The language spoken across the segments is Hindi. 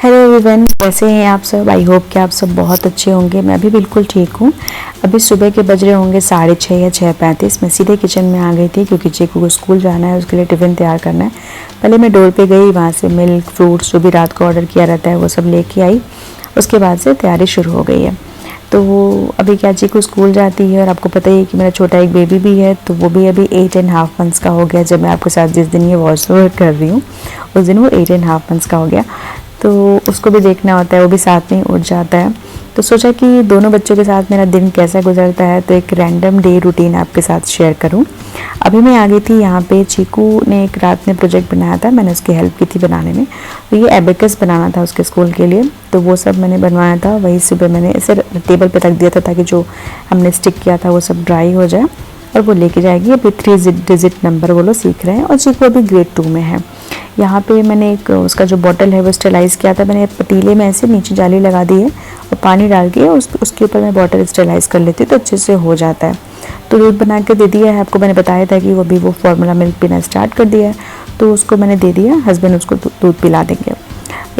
हेलो एवरीवन, कैसे हैं आप सब। आई होप कि आप सब बहुत अच्छे होंगे। मैं भी बिल्कुल ठीक हूँ। अभी सुबह के बज रहे होंगे 6:30 या 6:35। मैं सीधे किचन में आ गई थी क्योंकि चीकू को स्कूल जाना है, उसके लिए टिफ़िन तैयार करना है। पहले मैं डोर पे गई, वहाँ से मिल्क फ्रूट्स जो भी रात को ऑर्डर किया रहता है वो सब लेके आई। उसके बाद से तैयारी शुरू हो गई है। तो अभी क्या चीकू स्कूल जाती है और आपको पता ही है कि मेरा छोटा एक बेबी भी है, तो वो भी अभी 8.5 मंथ्स का हो गया। जब मैं आपके साथ जिस दिन ये वॉइस ओवर कर रही हूँ उस दिन वो 8.5 मंथ्स का हो गया। तो उसको भी देखना होता है, वो भी साथ में ही उठ जाता है। तो सोचा कि दोनों बच्चों के साथ मेरा दिन कैसा गुजरता है, तो एक रैंडम डे रूटीन आपके साथ शेयर करूं। अभी मैं आ गई थी यहाँ पे। चीकू ने एक रात में प्रोजेक्ट बनाया था, मैंने उसकी हेल्प की थी बनाने में। तो ये एबेकस बनाना था उसके स्कूल के लिए, तो वो सब मैंने बनवाया था। वही सुबह मैंने इसे टेबल पर रख दिया था ताकि जो हमने स्टिक किया था वो सब ड्राई हो जाए, और वो लेके जाएगी। अभी 3 डिजिट नंबर वो लोग सीख रहे हैं और चीकू अभी ग्रेड 2 में है। यहाँ पे मैंने एक उसका जो बॉटल है वो स्टेलाइज़ किया था। मैंने पतीले में ऐसे नीचे जाली लगा दी है और पानी डाल के उसके ऊपर मैं बॉटल स्टेलाइज़ कर लेती हूँ, तो अच्छे से हो जाता है। तो दूध बना के दे दिया है। आपको मैंने बताया था कि वो अभी वो फार्मूला मिल्क पीना स्टार्ट कर दिया है, तो उसको मैंने दे दिया। हस्बैंड उसको दूध पिला देंगे।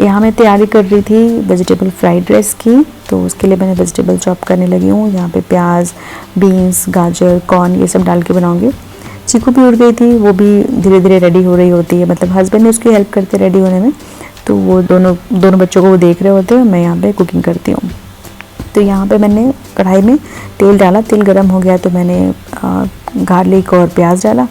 यहाँ मैं तैयारी कर रही थी वेजिटेबल फ्राइड राइस की, तो उसके लिए मैंने वेजिटेबल चॉप करने लगी हूँ। यहाँ पे प्याज, बीन्स, गाजर, कॉर्न ये सब डाल के बनाऊँगी। चीकू भी उठ गई थी, वो भी धीरे धीरे रेडी हो रही होती है। मतलब हस्बैंड ने उसकी हेल्प करते रेडी होने में, तो वो दोनों बच्चों को वो देख रहे होते हैं, मैं यहाँ पे कुकिंग करती हूँ। तो यहाँ पे मैंने कढ़ाई में तेल डाला, तेल गर्म हो गया तो मैंने गार्लिक और प्याज डाला,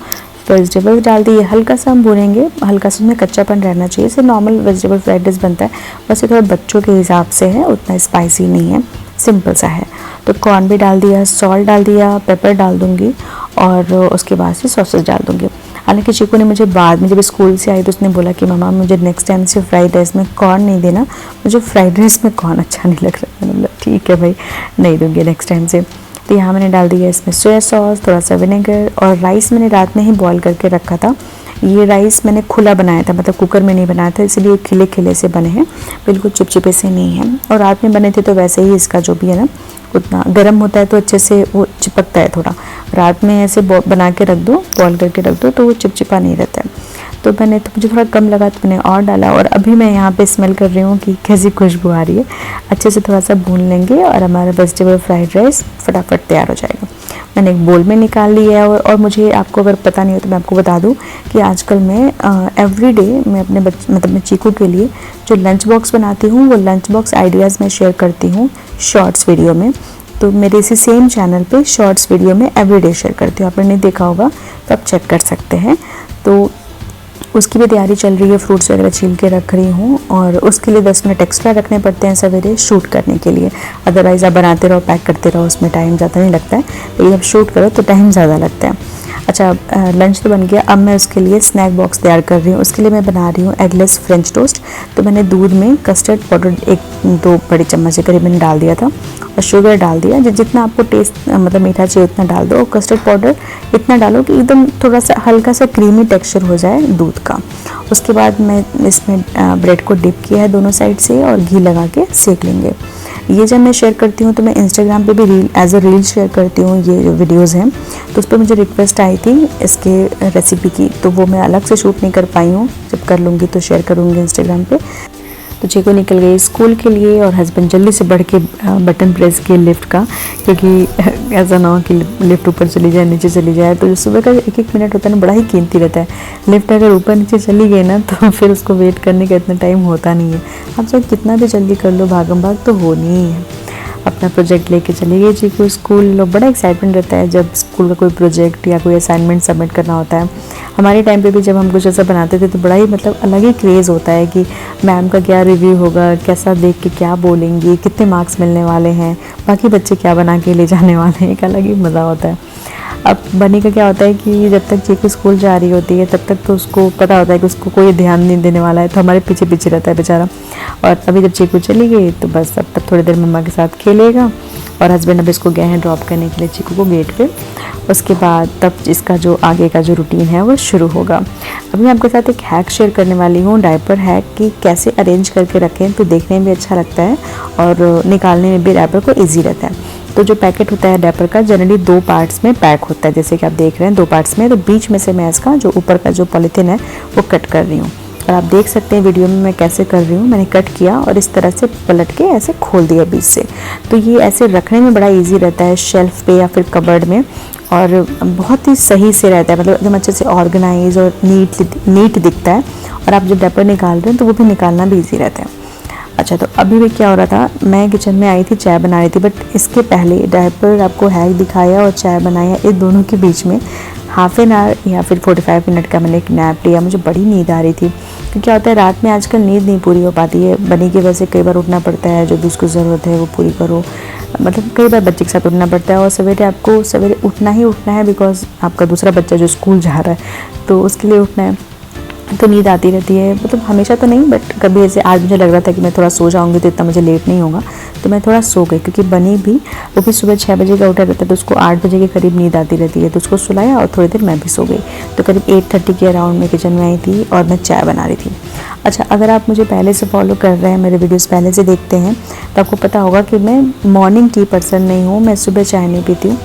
वेजिटेबल्स डाल दिए। हल्का सा हम भूनेंगे, हल्का सा उसमें कच्चापन रहना चाहिए। जैसे नॉर्मल वेजिटेबल फ्राइड राइस बनता है, बस ये थोड़ा बच्चों के हिसाब से है, उतना स्पाइसी नहीं है, सिंपल सा है। तो कॉर्न भी डाल दिया, सॉल्ट डाल दिया, पेपर डाल दूँगी और उसके बाद से सॉसेस डाल दूँगी। हालांकि चीकू ने मुझे बाद में जब स्कूल से आई तो उसने बोला कि मम्मा मुझे नेक्स्ट टाइम से फ्राइड राइस में कॉर्न नहीं देना, मुझे फ्राइड राइस में कॉर्न अच्छा नहीं लग रहा है। मैंने बोला ठीक है भाई, नहीं दूँगी नेक्स्ट टाइम से। तो यहाँ मैंने डाल दिया इसमें सोया सॉस, थोड़ा सा विनेगर, और राइस मैंने रात में ही बॉईल करके रखा था। ये राइस मैंने खुला बनाया था, मतलब कुकर में नहीं बनाया था, इसलिए खिले खिले से बने हैं, बिल्कुल चिपचिपे से नहीं है। और रात में बने थे तो वैसे ही इसका जो भी है ना, उतना गर्म होता है तो अच्छे से वो चिपकता है। थोड़ा रात में ऐसे बना के रख दो, बॉईल करके रख दो, तो वो चिपचिपा नहीं रहता है। तो मैंने तो मुझे थोड़ा कम लगा तो मैंने और डाला, और अभी मैं यहाँ पे स्मेल कर रही हूँ कि कैसी खुशबू आ रही है। अच्छे से थोड़ा सा भून लेंगे और हमारा वेजिटेबल फ्राइड राइस फटाफट तैयार हो जाएगा। मैंने एक बोल में निकाल लिया है। और मुझे आपको अगर पता नहीं हो तो मैं आपको बता दूँ कि आजकल मैं एवरीडे मैं अपने मतलब मैं चीकू के लिए जो लंच बॉक्स बनाती हूँ, वो लंच बॉक्स आइडियाज़ मैं शेयर करती हूँ शॉर्ट्स वीडियो में। तो मेरे इसी सेम चैनल पे शॉर्ट्स वीडियो में एवरीडे शेयर करती हूँ। आपने नहीं देखा होगा तो आप चेक कर सकते हैं। तो उसकी भी तैयारी चल रही है, फ्रूट्स वगैरह छील के रख रही हूँ, और उसके लिए 10 मिनट एक्स्ट्रा रखने पड़ते हैं सवेरे शूट करने के लिए। अदरवाइज़ आप बनाते रहो, पैक करते रहो, उसमें टाइम ज़्यादा नहीं लगता है, लेकिन जब शूट करो तो टाइम ज़्यादा लगता है। अच्छा, लंच तो बन गया। अब मैं उसके लिए स्नैक बॉक्स तैयार कर रही हूँ। उसके लिए मैं बना रही हूँ एगलेस फ्रेंच टोस्ट। तो मैंने दूध में कस्टर्ड पाउडर 1-2 बड़ी चम्मच के करीब मैंने डाल दिया था, और शुगर डाल दिया। जितना आपको टेस्ट मतलब मीठा चाहिए उतना डाल दो। और कस्टर्ड पाउडर इतना डालो कि एकदम थोड़ा सा हल्का सा क्रीमी टेक्सचर हो जाए दूध का। उसके बाद मैं इसमें ब्रेड को डिप किया है दोनों साइड से, और घी लगा के सेक लेंगे। ये जब मैं शेयर करती हूँ तो मैं इंस्टाग्राम पे भी एज अ रील शेयर करती हूँ ये जो वीडियोज़ हैं। तो उस पर मुझे रिक्वेस्ट आई थी इसके रेसिपी की, तो वो मैं अलग से शूट नहीं कर पाई हूँ। जब कर लूँगी तो शेयर करूँगी इंस्टाग्राम पे। तो चीकू निकल गई स्कूल के लिए, और हस्बैंड जल्दी से बढ़ के बटन प्रेस किए लिफ्ट का, क्योंकि ऐसा ना हो कि लिफ्ट ऊपर चली जाए नीचे चली जाए। तो सुबह का 1-1 मिनट होता है ना, बड़ा ही कीमती रहता है। लिफ्ट अगर ऊपर नीचे चली गई ना तो फिर उसको वेट करने का इतना टाइम होता नहीं है। आप सब कितना भी जल्दी कर लो, भागम भाग तो होनी ही है। अपना प्रोजेक्ट लेके चली गई चीकू स्कूल। लोग बड़ा एक्साइटमेंट रहता है जब स्कूल का कोई प्रोजेक्ट या कोई असाइनमेंट सबमिट करना होता है। हमारे टाइम पे भी जब हम कुछ ऐसा बनाते थे तो बड़ा ही मतलब अलग ही क्रेज़ होता है कि मैम का क्या रिव्यू होगा, कैसा देख के क्या बोलेंगी, कितने मार्क्स मिलने वाले हैं, बाकी बच्चे क्या बना के ले जाने वाले हैं। एक अलग ही मज़ा होता है। अब बनी का क्या होता है कि जब तक चीकू स्कूल जा रही होती है तब तक तो उसको पता होता है कि उसको कोई ध्यान नहीं देने वाला है, तो हमारे पीछे पीछे रहता है बेचारा। और अभी जब चीकू चली गई तो बस अब तक थोड़ी देर मम्मा के साथ खेलेगा, और हस्बैंड अब इसको गए हैं ड्रॉप करने के लिए चीकू को गेट पे। उसके बाद तब इसका जो आगे का जो रूटीन है वो शुरू होगा। अभी मैं आपके साथ एक हैक शेयर करने वाली हूँ, डायपर हैक, कि कैसे अरेंज करके रखें तो देखने में भी अच्छा लगता है और निकालने में भी डायपर को ईजी रहता है। तो जो पैकेट होता है डायपर का जनरली 2 पार्ट्स में पैक होता है, जैसे कि आप देख रहे हैं 2 पार्ट्स में। तो बीच में से मैं इसका जो ऊपर का जो पॉलीथीन है वो कट कर रही हूँ। और आप देख सकते हैं वीडियो में मैं कैसे कर रही हूँ। मैंने कट किया और इस तरह से पलट के ऐसे खोल दिया बीच से। तो ये ऐसे रखने में बड़ा ईजी रहता है शेल्फ पे या फिर कबर्ड में, और बहुत ही सही से रहता है, मतलब एकदम अच्छे से ऑर्गेनाइज और नीट दिखता है। और आप जब डायपर निकाल रहे हैं तो वो भी निकालना भी ईजी रहता है। अच्छा, तो अभी भी क्या हो रहा था, मैं किचन में आई थी, चाय बना रही थी, बट इसके पहले डायपर आपको हैक दिखाया और चाय बनाया, इस दोनों के बीच में हाफ एन आवर या फिर 45 मिनट का मैंने एक नैप लिया। मुझे बड़ी नींद आ रही थी, क्योंकि क्या होता है रात में आजकल नींद नहीं पूरी हो पाती है। बनी की वजह से कई बार उठना पड़ता है, जो भी उसको ज़रूरत है वो पूरी करो, मतलब कई बार बच्चे के साथ उठना पड़ता है, और सवेरे आपको सवेरे उठना ही उठना है, बिकॉज आपका दूसरा बच्चा जो स्कूल जा रहा है तो उसके लिए उठना है। तो नींद आती रहती है, मतलब हमेशा तो नहीं, बट कभी ऐसे आज मुझे लग रहा था कि मैं थोड़ा सो जाऊंगी तो इतना मुझे लेट नहीं होगा, तो मैं थोड़ा सो गई। क्योंकि बनी भी वो भी सुबह 6 बजे का उठा रहता है, तो उसको 8 बजे के करीब नींद आती रहती है, तो उसको सुलाया और थोड़ी देर मैं भी सो गई। तो करीब 8:30 के अराउंड में किचन में आई थी और मैं चाय बना रही थी। अच्छा, अगर आप मुझे पहले से फॉलो कर रहे हैं, मेरे वीडियोस पहले से देखते हैं, तो आपको पता होगा कि मैं मॉर्निंग टी पर्सन नहीं हूँ, मैं सुबह चाय नहीं पीती हूँ।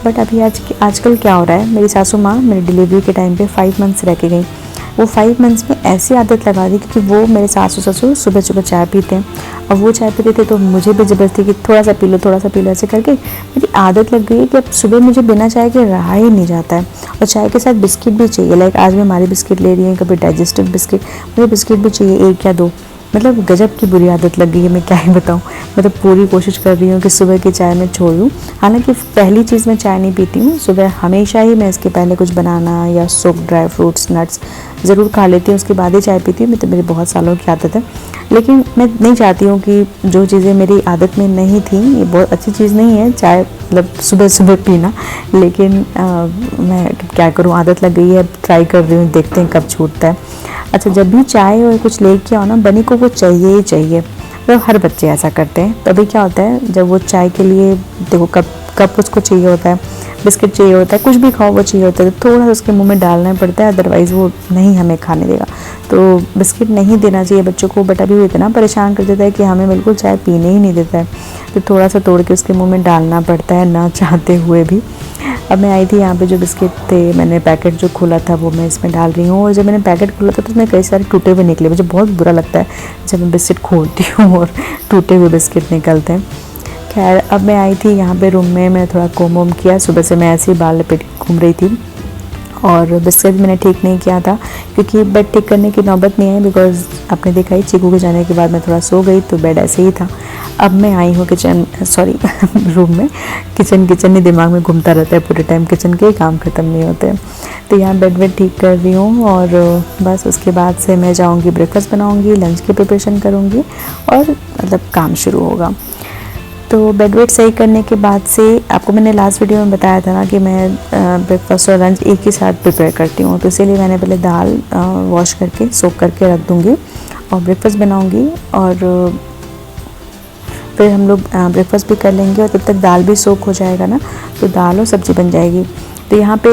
बट अभी आजकल क्या हो रहा है, मेरी सासू माँ मेरी डिलीवरी के टाइम पे 5 मंथ्स रह के गई। वो 5 मंथ्स में ऐसी आदत लगा दी, क्योंकि वो मेरे सासू ससुर सुबह सुबह चाय पीते हैं, और वो चाय पीते थे तो मुझे भी ज़बरदस्ती कि थोड़ा सा पी लो, थोड़ा सा पी लो, ऐसे करके मेरी आदत लग गई है कि अब सुबह मुझे बिना चाय के रहा ही नहीं जाता है। और चाय के साथ बिस्किट भी चाहिए, लाइक आज मैं हमारी बिस्किट ले रही हूँ, कभी डाइजेस्टिव बिस्किट, मुझे बिस्किट भी चाहिए 1 या 2, मतलब गजब की बुरी आदत लग गई है, मैं क्या ही बताऊँ। मतलब पूरी कोशिश कर रही हूँ कि सुबह की चाय मैं छोड़ूँ। हालांकि पहली चीज़ मैं चाय नहीं पीती हूँ सुबह, हमेशा ही मैं इसके पहले कुछ बनाना या सोक्ड ड्राई फ्रूट्स नट्स ज़रूर खा लेती हूँ, उसके बाद ही चाय पीती हूँ। मैं तो मेरी बहुत सालों की आदत है, लेकिन मैं नहीं चाहती हूँ कि जो चीज़ें मेरी आदत में नहीं थी, ये बहुत अच्छी चीज़ नहीं है चाय, मतलब सुबह सुबह पीना, लेकिन मैं क्या करूँ, आदत लग गई है, ट्राई कर रही हूँ, देखते हैं कब छूटता है। अच्छा, जब भी चाय और कुछ लेके आओ ना, बनी को वो चाहिए ही चाहिए, तो हर बच्चे ऐसा करते हैं। तभी क्या होता है, जब वो चाय के लिए देखो कप उसको चाहिए होता है, बिस्किट चाहिए होता है, कुछ भी खाओ वो चाहिए होता है, तो थोड़ा सा उसके मुंह में डालना पड़ता है, अदरवाइज़ वो नहीं हमें खाने देगा। तो बिस्किट नहीं देना चाहिए बच्चों को, बट अभी वो इतना परेशान कर देता है कि हमें बिल्कुल चाय पीने ही नहीं देता है, तो थोड़ा सा तोड़ के उसके मुँह में डालना पड़ता है, ना चाहते हुए भी। अब मैं आई थी यहाँ पे, जो बिस्किट थे मैंने पैकेट जो खोला था वो मैं इसमें डाल रही हूँ, और जब मैंने पैकेट खोला था तो उसमें कई सारे टूटे हुए निकले। मुझे बहुत बुरा लगता है जब मैं बिस्किट खोलती हूँ और टूटे हुए बिस्किट निकलते हैं। खैर, अब मैं आई थी यहाँ पे रूम में, मैंने थोड़ा कोम वोम किया, सुबह से मैं ऐसे ही बाल लपेट घूम रही थी, और बिस्किट मैंने ठीक नहीं किया था, क्योंकि बेड ठीक करने की नौबत नहीं है, बिकॉज आपने देखा ही चीकू के जाने के बाद मैं थोड़ा सो गई, तो बेड ऐसे ही था। अब मैं आई हूँ रूम में। किचन ही दिमाग में घूमता रहता है पूरे टाइम, किचन के काम ख़त्म नहीं होते। तो यहाँ बेड वेड ठीक कर रही हूँ, और बस उसके बाद से मैं जाऊँगी, ब्रेकफास्ट बनाऊँगी, लंच की प्रिपरेशन करूँगी, और मतलब काम शुरू होगा। तो बेड वेट सही करने के बाद से, आपको मैंने लास्ट वीडियो में बताया था ना कि मैं ब्रेकफास्ट और लंच एक ही साथ प्रिपेयर करती हूँ, तो इसीलिए मैंने पहले दाल वॉश करके सोक करके रख दूँगी, और ब्रेकफास्ट बनाऊँगी, और फिर हम लोग ब्रेकफास्ट भी कर लेंगे, और तब तक दाल भी सोक हो जाएगा ना, तो दाल और सब्ज़ी बन जाएगी। तो यहाँ पे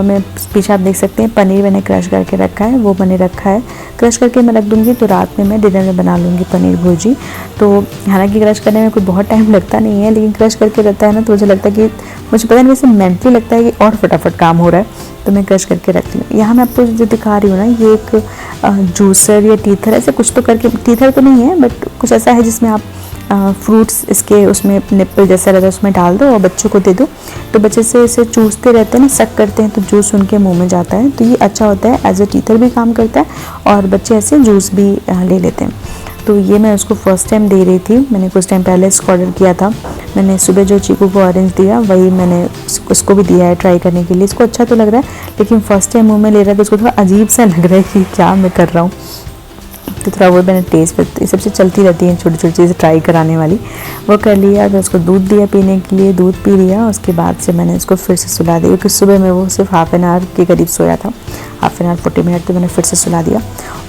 मैं पीछे आप देख सकते हैं पनीर मैंने क्रश करके रखा है, वो मैंने रखा है, क्रश करके मैं रख दूँगी, तो रात में मैं डिनर में बना लूँगी पनीर भुर्जी। तो हालांकि क्रश करने में कोई बहुत टाइम लगता नहीं है, लेकिन क्रश करके रहता है ना, तो मुझे लगता है कि मुझे पता नहीं, वैसे मेंटली लगता है कि और फटाफट काम हो रहा है, तो मैं क्रश करके रखती हूँ। यहाँ मैं आपको जो दिखा रही हूँ ना, ये एक जूसर या टीथर ऐसे कुछ तो करके, टीथर तो नहीं है बट कुछ ऐसा है जिसमें आप फ्रूट्स इसके उसमें निप्पल जैसा रहता है, उसमें डाल दो और बच्चों को दे दो, तो बच्चे से इसे चूसते रहते हैं ना, सक करते हैं, तो जूस उनके मुंह में जाता है। तो ये अच्छा होता है, एज ए टीथर भी काम करता है, और बच्चे ऐसे जूस भी ले लेते हैं। तो ये मैं उसको फर्स्ट टाइम दे रही थी, मैंने कुछ टाइम पहले इसको ऑर्डर किया था। मैंने सुबह जो चीकू को ऑरेंज दिया वही मैंने उसको भी दिया है ट्राई करने के लिए। इसको अच्छा तो लग रहा है, लेकिन फर्स्ट टाइम मुँह में ले रहा है तो उसको थोड़ा अजीब सा लग रहा है कि क्या मैं कर रहा हूँ। तो थोड़ा वो मैंने टेस्ट, ये सबसे चलती रहती हैं छोटी छोटी चीज़ें ट्राई कराने वाली, वो कर लिया। तो उसको दूध दिया पीने के लिए, दूध पी लिया। उसके बाद से मैंने उसको फिर से सुला दिया, क्योंकि सुबह में वो सिर्फ हाफ एन आवर के करीब सोया था, हाफ एन आवर 40 मिनट, तो मैंने फिर से सुला दिया।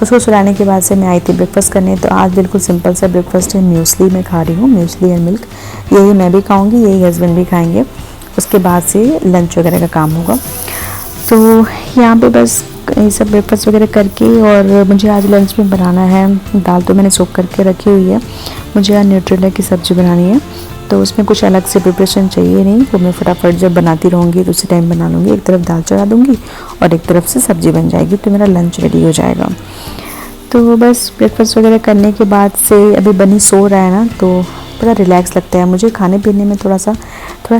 उसको सुलाने के बाद से मैं आई थी ब्रेकफास्ट करने। तो आज बिल्कुल सिंपल सा ब्रेकफास्ट है, म्यूसली मैं खा रही हूँ, म्यूसली एंड मिल्क। यही मैं भी खाऊँगी, यही हस्बैंड भी खाएँगे। उसके बाद से लंच वगैरह का काम होगा। तो यहाँ पे बस ये सब ब्रेकफास्ट वगैरह करके, और मुझे आज लंच में बनाना है, दाल तो मैंने सोक करके रखी हुई है, मुझे आज न्यूट्रेला की सब्ज़ी बनानी है। तो उसमें कुछ अलग से प्रिपरेशन चाहिए नहीं, तो मैं फटाफट जब बनाती रहूँगी तो उसी टाइम बना लूँगी। एक तरफ दाल चढ़ा दूँगी और एक तरफ से सब्ज़ी बन जाएगी, तो मेरा लंच रेडी हो जाएगा। तो बस ब्रेकफास्ट वगैरह करने के बाद से अभी बनी सो रहा है ना, तो बड़ा रिलैक्स लगता है मुझे। खाने पीने में थोड़ा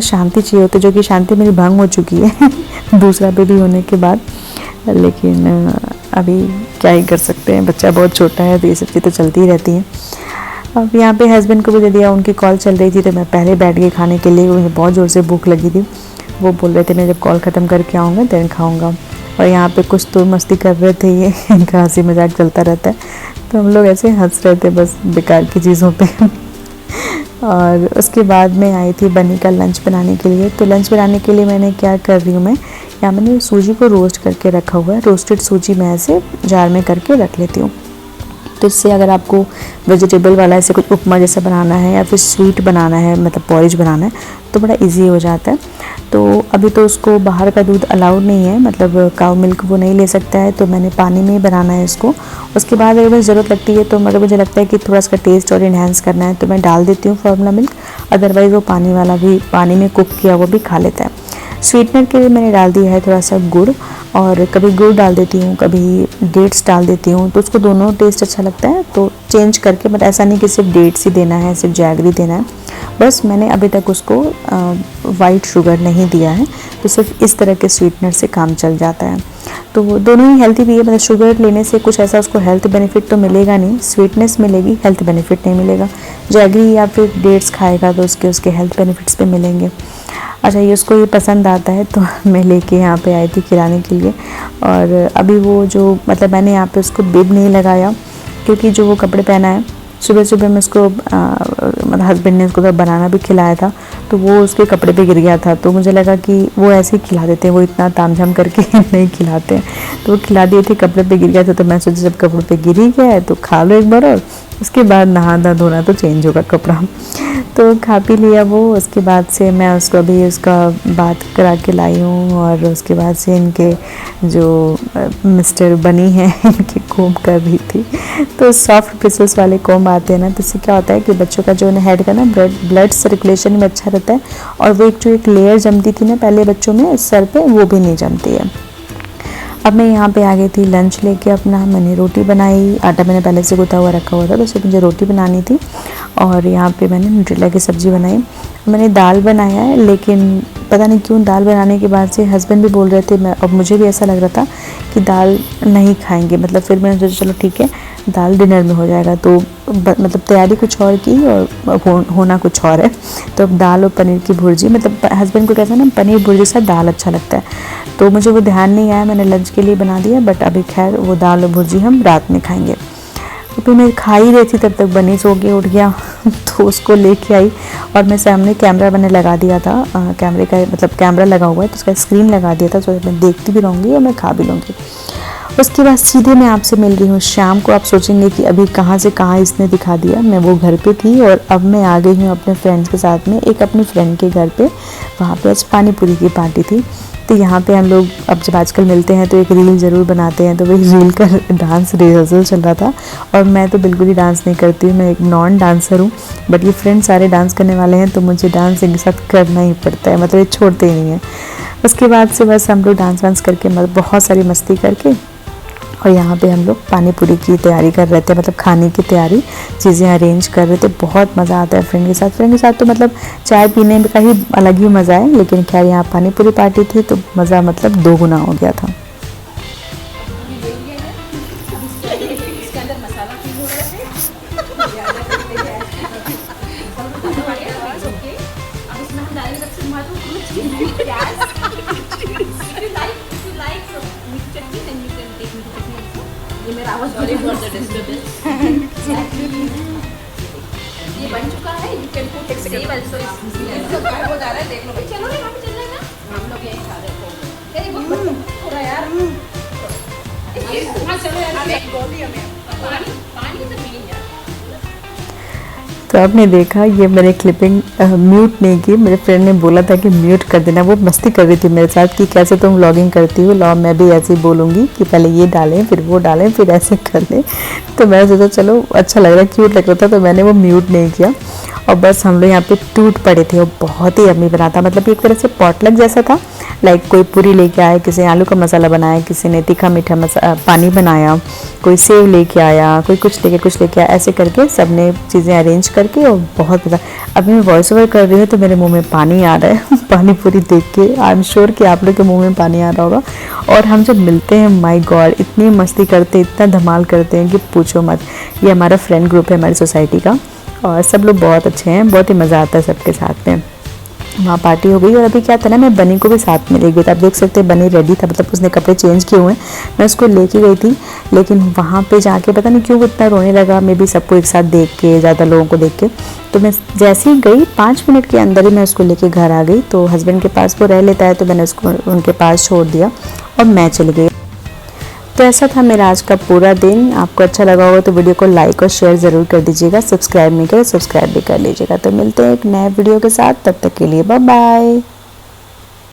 शांति चाहिए होती है, जो कि शांति मेरी भंग हो चुकी है दूसरा बेबी होने के बाद। लेकिन अभी क्या ही कर सकते हैं, बच्चा बहुत छोटा है तो ये सब चीज़ें तो चलती ही रहती हैं। अब यहाँ पे हस्बैंड को भी दे दिया, उनकी कॉल चल रही थी तो मैं पहले बैठ गई खाने के लिए। मुझे बहुत ज़ोर से भूख लगी थी। वो बोल रहे थे मैं जब कॉल ख़त्म करके आऊँगा देन खाऊँगा। और यहाँ पे कुछ तो मस्ती कर रहे थे, ये इनका हंसी मजाक चलता रहता है, तो हम लोग ऐसे हंस रहे थे बस बेकार की चीज़ों पे और उसके बाद में आई थी बनी का लंच बनाने के लिए। तो लंच बनाने के लिए मैंने क्या कर रही हूँ, मैं यहाँ मैंने सूजी को रोस्ट करके रखा हुआ है। रोस्टेड सूजी मैं ऐसे जार में करके रख लेती हूँ। तो इससे अगर आपको वेजिटेबल वाला ऐसे कुछ उपमा जैसा बनाना है या फिर स्वीट बनाना है, मतलब पॉरिज बनाना है, तो बड़ा इजी हो जाता है। तो अभी तो उसको बाहर का दूध अलाउड नहीं है, मतलब काऊ मिल्क वो नहीं ले सकता है, तो मैंने पानी में ही बनाना है इसको। उसके बाद अगर ज़रूरत लगती है तो मतलब मुझे लगता है कि थोड़ा इसका टेस्ट और इन्हेंस करना है तो मैं डाल देती हूँ फॉर्मूला मिल्क। अदरवाइज़ वो पानी वाला भी, पानी में कुक किया वो भी खा लेता है। स्वीटनर के लिए मैंने डाल दिया है थोड़ा सा गुड़, और कभी गुड़ डाल देती हूँ, कभी डेट्स डाल देती हूँ, तो उसको दोनों टेस्ट अच्छा लगता है तो चेंज करके। बट ऐसा नहीं कि सिर्फ डेट्स ही देना है, सिर्फ जैगरी देना है। बस मैंने अभी तक उसको वाइट शुगर नहीं दिया है, तो सिर्फ इस तरह के स्वीटनर से काम चल जाता है। तो दोनों ही हेल्थी भी है, मतलब शुगर लेने से कुछ ऐसा उसको हेल्थ बेनिफिट तो मिलेगा नहीं, स्वीटनेस मिलेगी, हेल्थ बेनिफिट नहीं मिलेगा। जैगरी या फिर डेट्स खाएगा तो उसके हेल्थ बेनिफिट्स पे मिलेंगे। अच्छा, ये उसको ये पसंद आता है तो मैं लेके यहाँ पे आई थी खिलाने के लिए। और अभी वो जो मतलब मैंने यहाँ पे उसको बिब नहीं लगाया, क्योंकि जो वो कपड़े पहना है सुबह सुबह में उसको मतलब हस्बैंड ने उसको तो बनाना भी खिलाया था, तो वो उसके कपड़े पे गिर गया था। तो मुझे लगा कि वो ऐसे ही खिला देते हैं, वो इतना तामझाम करके नहीं खिलाते हैं, तो वो खिला दिए थे, कपड़े पे गिर गया था। तो मैं सोचा जब कपड़े पे गिर ही गया है तो खा लो एक बार, और उसके बाद नहाना धोना तो चेंज होगा कपड़ा। तो खा पी लिया वो। उसके बाद से मैं उसको अभी उसका बात करा के लाई हूँ, और उसके बाद से इनके जो मिस्टर बनी हैं इनके कोम कर रही थी। तो सॉफ्ट ब्रिसल्स वाले कोम आते हैं ना, तो इससे क्या होता है कि बच्चों का जो हेड का ना ब्लड सर्कुलेशन में अच्छा रहता है, और वो एक लेयर जमती थी ना पहले बच्चों में सर पे, वो भी नहीं जमती है। अब मैं यहाँ पे आ गई थी लंच लेके अपना। मैंने रोटी बनाई, आटा मैंने पहले से गूथा हुआ रखा हुआ था, तो सिर्फ मुझे रोटी बनानी थी। और यहाँ पे मैंने न्यूट्रेला की सब्ज़ी बनाई। मैंने दाल बनाया है, लेकिन पता नहीं क्यों दाल बनाने के बाद से हस्बैंड भी बोल रहे थे, मैं और मुझे भी ऐसा लग रहा था कि दाल नहीं खाएंगे। मतलब फिर मैंने सोचा चलो ठीक है, दाल डिनर में हो जाएगा। तो मतलब तैयारी कुछ और की और होना कुछ और है। तो अब दाल और पनीर की भुर्जी, मतलब हस्बैंड को कैसा ना पनीर भुर्जी के साथ दाल अच्छा लगता है, तो मुझे वो ध्यान नहीं आया, मैंने लंच के लिए बना दिया। बट अभी खैर वो दाल और भुर्जी हम रात में खाएंगे। तो फिर मैं खा ही रही थी तब तक बनी सो के उठ गया तो उसको लेके आई, और मैं सामने कैमरा मैंने लगा दिया था, कैमरे का मतलब कैमरा लगा हुआ है तो उसका स्क्रीन लगा दिया था, तो मैं देखती भी रहूँगी और मैं खा भी लूँगी। उसके बाद सीधे मैं आपसे मिल रही हूँ शाम को। आप सोचेंगे कि अभी कहाँ से कहाँ इसने दिखा दिया। मैं वो घर पे थी और अब मैं आ गई हूँ अपने फ्रेंड्स के साथ में, एक अपनी फ्रेंड के घर पे। वहाँ पे आज पानी पूरी की पार्टी थी। तो यहाँ पे हम लोग अब जब आजकल मिलते हैं तो एक रील ज़रूर बनाते हैं, तो वही रील का डांस रिहर्सल चल रहा था। और मैं तो बिल्कुल ही डांस नहीं करती हूँ, मैं एक नॉन डांसर हूँ, बट ये फ्रेंड सारे डांस करने वाले हैं तो मुझे डांस इनके साथ करना ही पड़ता है, मतलब ये छोड़ते ही नहीं है। उसके बाद से बस हम लोग डांस वांस करके मतलब बहुत सारी मस्ती करके, और यहाँ पे हम लोग पानी पूरी की तैयारी कर रहे थे, मतलब खाने की तैयारी, चीज़ें अरेंज कर रहे थे। बहुत मज़ा आता है फ्रेंड के साथ। फ्रेंड के साथ तो मतलब चाय पीने का ही अलग ही मज़ा है, लेकिन खैर यहाँ पानी पूरी पार्टी थी तो मज़ा मतलब 2 गुना हो गया था। ये मेरा आवाज सॉरी फॉर द डिस्टर्बेंस। ये बन चुका है, you can put it save also. इसको काय हो जा रहा है देख लो भाई। चलो रे वहां पे चलना है ना, हम लोग यहीं खा रहे थे। तेरी बहुत थोड़ा यार ये हां चलो यार बोली हमें पानी पानी तो पी यार। तो आपने देखा ये मैंने क्लिपिंग म्यूट नहीं की, मेरे फ्रेंड ने बोला था कि म्यूट कर देना। वो मस्ती कर रही थी मेरे साथ कि कैसे तुम व्लॉगिंग करती हो, लो मैं भी ऐसे ही बोलूँगी कि पहले ये डालें फिर वो डालें फिर ऐसे कर लें। तो मैं सोचा चलो अच्छा लग रहा है, क्यूट लग रहा था, तो मैंने वो म्यूट नहीं किया। और बस हम लोग यहाँ पे टूट पड़े थे। और बहुत ही यम्मी बना था, मतलब एक तरह से पॉटलक जैसा था। लाइक कोई पूरी लेके आया, किसी ने आलू का मसाला बनाया, किसी ने तीखा मीठा पानी बनाया, कोई सेव लेके आया, कोई कुछ लेके आया, ऐसे करके सब ने चीज़ें अरेंज करके। और बहुत मज़ा। अभी मैं वॉइस ओवर कर रही हूँ तो मेरे मुंह में पानी आ रहा है पानी पूरी देख के। आई एम श्योर कि आप लोग के मुंह में पानी आ रहा होगा। और हम जब मिलते हैं, माय गॉड, इतनी मस्ती करते हैं, इतना धमाल करते हैं कि पूछो मत। ये हमारा फ्रेंड ग्रुप है हमारी सोसाइटी का, और सब लोग बहुत अच्छे हैं, बहुत ही मज़ा आता है सबके साथ में। वहाँ पार्टी हो गई। और अभी क्या था ना, मैं बनी को भी साथ में ले गई थी। आप देख सकते हैं बनी रेडी था, मतलब उसने कपड़े चेंज किए हुए हैं। मैं उसको लेके गई थी, लेकिन वहाँ पे जाके पता नहीं क्यों वो इतना रोने लगा। मे बी सबको एक साथ देख के, ज़्यादा लोगों को देख के। तो मैं जैसे ही गई 5 मिनट के अंदर ही मैं उसको लेके घर आ गई। तो हस्बैंड के पास वो रह लेता है, तो मैंने उसको उनके पास छोड़ दिया और मैं चली गई। तो ऐसा था मेरा आज का पूरा दिन। आपको अच्छा लगा होगा तो वीडियो को लाइक और शेयर ज़रूर कर दीजिएगा। सब्सक्राइब नहीं करें, सब्सक्राइब भी कर लीजिएगा। तो मिलते हैं एक नए वीडियो के साथ, तब तक के लिए बाय बाय।